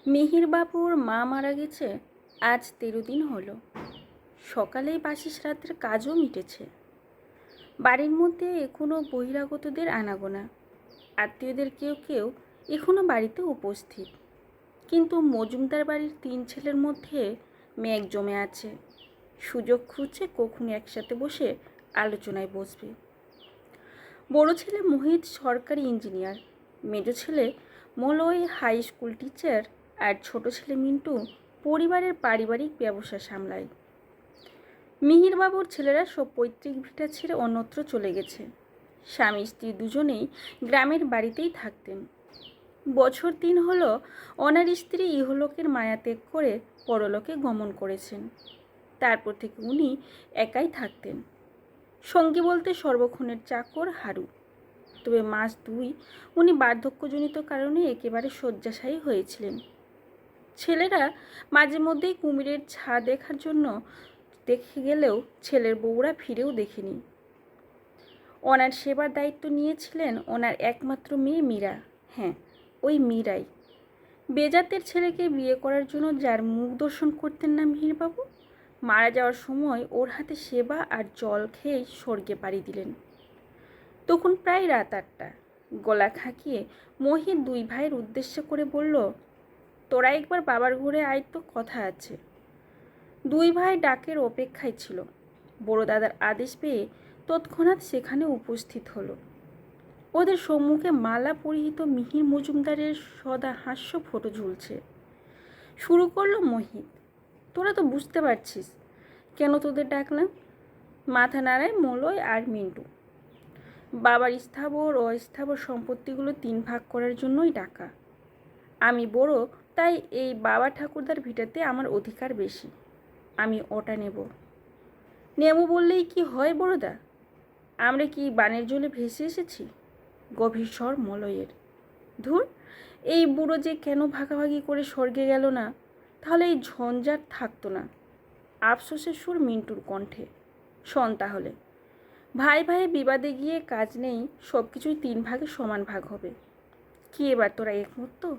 মিহিরবাবুর মা মারা গেছে আজ 13 দিন হলো। সকালেই বাসি শ্রাদ্ধের কাজও মিটেছে। বাড়ির মধ্যে এখনও বহিরাগতদের আনাগোনা। আত্মীয়দের কেউ কেউ এখনও বাড়িতে উপস্থিত, কিন্তু মজুমদার বাড়ির 3 ছেলের মধ্যে মেঘ জমে আছে। সুযোগ খুঁজছে কখন একসাথে বসে আলোচনায় বসবে। বড় ছেলে মোহিত সরকারি ইঞ্জিনিয়ার, মেজো ছেলে মলয় হাই স্কুল টিচার, আর ছোট ছেলে মিন্টু পরিবারের পারিবারিক ব্যবসা সামলায়। মিহিরবাবুর ছেলেরা সব পৈতৃক ভিটা ছেড়ে অন্যত্র চলে গেছে। স্বামী স্ত্রী দুজনেই গ্রামের বাড়িতেই থাকতেন। বছর 3 হলো ওনার স্ত্রী ইহলোকের মায়া ত্যাগ করে পরলোকে গমন করেছেন। তারপর থেকে উনি একাই থাকতেন। সঙ্গী বলতে সর্বক্ষণের চাকর হারু। তবে মাস 2 উনি বার্ধক্যজনিত কারণে একেবারে শয্যাশায়ী হয়েছিলেন। ছেলেরা মাঝে মধ্যেই কুমিরের ছা দেখার জন্য দেখে গেলেও ছেলের বউরা ফিরেও দেখেনি। ওনার সেবার দায়িত্ব নিয়েছিলেন ওনার একমাত্র মেয়ে মীরা। হ্যাঁ, ওই মীরাই। বেজাতের ছেলেকে বিয়ে করার জন্য যার মুখ দর্শন করতেন না মিহিরবাবু, মারা যাওয়ার সময় ওর হাতে সেবা আর জল খেয়েই স্বর্গে পাড়ি দিলেন। তখন প্রায় রাত 8টা। গলা খাঁকিয়ে মোহিত 2 ভাইয়ের উদ্দেশ্য করে বলল, তোরা একবার বাবার ঘরে আয় তো, কথা আছে। 2 ভাই ডাকের অপেক্ষায় ছিল। বড় দাদার আদেশ পেয়ে তৎক্ষণাৎ সেখানে উপস্থিত হলো। ওদের সম্মুখে মালা পরিহিত মিহির মজুমদারের সদা হাস্য ফটো ঝুলছে। শুরু করলো মোহিত, তোরা তো বুঝতে পারছিস কেন তোদের ডাকলাম। মাথা নাড়ায় মলয় আর মিন্টু। বাবার স্থাবর ও অস্থাবর সম্পত্তিগুলো 3 ভাগ করার জন্যই ডাকা। আমি বড়, তাই এই বাবা ঠাকুরদার ভিটাতে আমার অধিকার বেশি। আমি ওটা নেব বললেই কি হয় বড়দা? আমরা কি বানের জলে ভেসে এসেছি? গভীর স্বর মলয়ের। ধুর, এই বুড়ো যে কেন ভাগাভাগি করে স্বর্গে গেল না, তাহলে এই ঝঞ্ঝাট থাকতো না। আফসোসের সুর মিন্টুর কণ্ঠে। শোন তাহলে, ভাই ভাই বিবাদে গিয়ে কাজ নেই, সব কিছুই 3 ভাগে সমান ভাগ হবে। কি এবার তোরা একমত তো?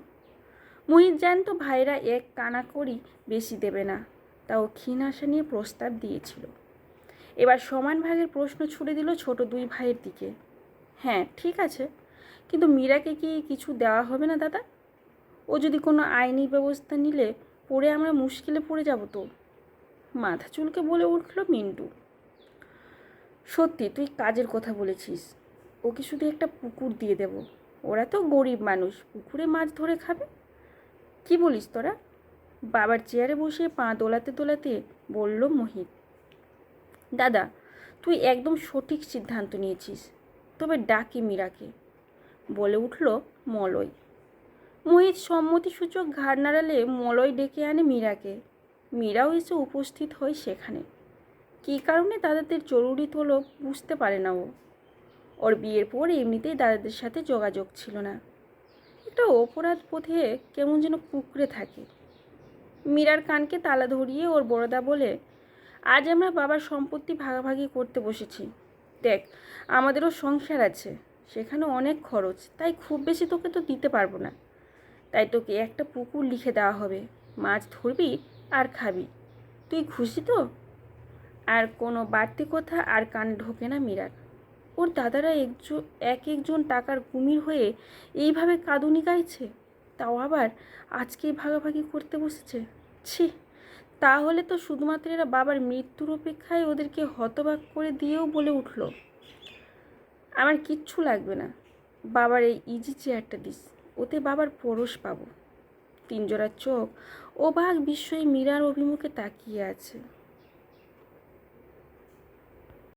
মোহিত জানতো ভাইরা এক কানা করি বেশি দেবে না, তাও ক্ষীণ আশা নিয়ে প্রস্তাব দিয়েছিল। এবার সমান ভাগের প্রশ্ন ছুড়ে দিল ছোট 2 ভাইয়ের দিকে। হ্যাঁ ঠিক আছে, কিন্তু মীরাকে কি কিছু দেওয়া হবে না দাদা? ও যদি কোনো আইনি ব্যবস্থা নিলে পরে আমরা মুশকিলে পড়ে যাব তো। মাথা চুলকে বলে উঠল মিন্টু। সত্যি তুই কাজের কথা বলেছিস। ওকে শুধু একটা পুকুর দিয়ে দেব, ওরা তো গরিব মানুষ, পুকুরে মাছ ধরে খাবে। কি বলিস তোরা? বাবার চেয়ারে বসে পা দোলাতে দোলাতে বলল মোহিত। দাদা, তুই একদম সঠিক সিদ্ধান্ত নিয়েছিস, তবে ডাকি মীরাকে, বলে উঠল মলয়। মোহিত সম্মতিসূচক ঘাড় নাড়ালে মলয় ডেকে আনে মীরাকে। মীরাও এসে উপস্থিত হয় সেখানে। কী কারণে দাদাদের জরুরি হলো বুঝতে পারে না ও। ওর বিয়ের পর এমনিতেই দাদাদের সাথে যোগাযোগ ছিল না। একটা অপরাধ বোধে কেমন যেন কুঁকড়ে থাকে। মীরার কানকে তালা ধরিয়ে ওর বড়দা বলে, আজ আমরা বাবার সম্পত্তি ভাগাভাগি করতে বসেছি। দেখ, আমাদেরও সংসার আছে, সেখানে অনেক খরচ, তাই খুব বেশি তোকে তো দিতে পারবো না। তাই তোকে একটা পুকুর লিখে দেওয়া হবে, মাছ ধরবি আর খাবি। তুই খুশি তো? আর কোনো বাড়তি কথা আর কানে ঢোকে না মীরার। ওর দাদারা এক একজন টাকার কুমির হয়ে এইভাবে কাঁদুনি গাইছে, তাও আবার আজকেই ভাগাভাগি করতে বসেছে। ছি, তাহলে তো শুধুমাত্র এরা বাবার মৃত্যুর অপেক্ষায় ওদেরকে হতবাক করে দিয়েও বলে উঠল, আমার কিচ্ছু লাগবে না, বাবার এই ইজি চেয়ারটা দিস, ওতে বাবার পরশ পাবো। 3 জোড়া চোখ অবাক বিস্ময়ে মীরার অভিমুখে তাকিয়ে আছে।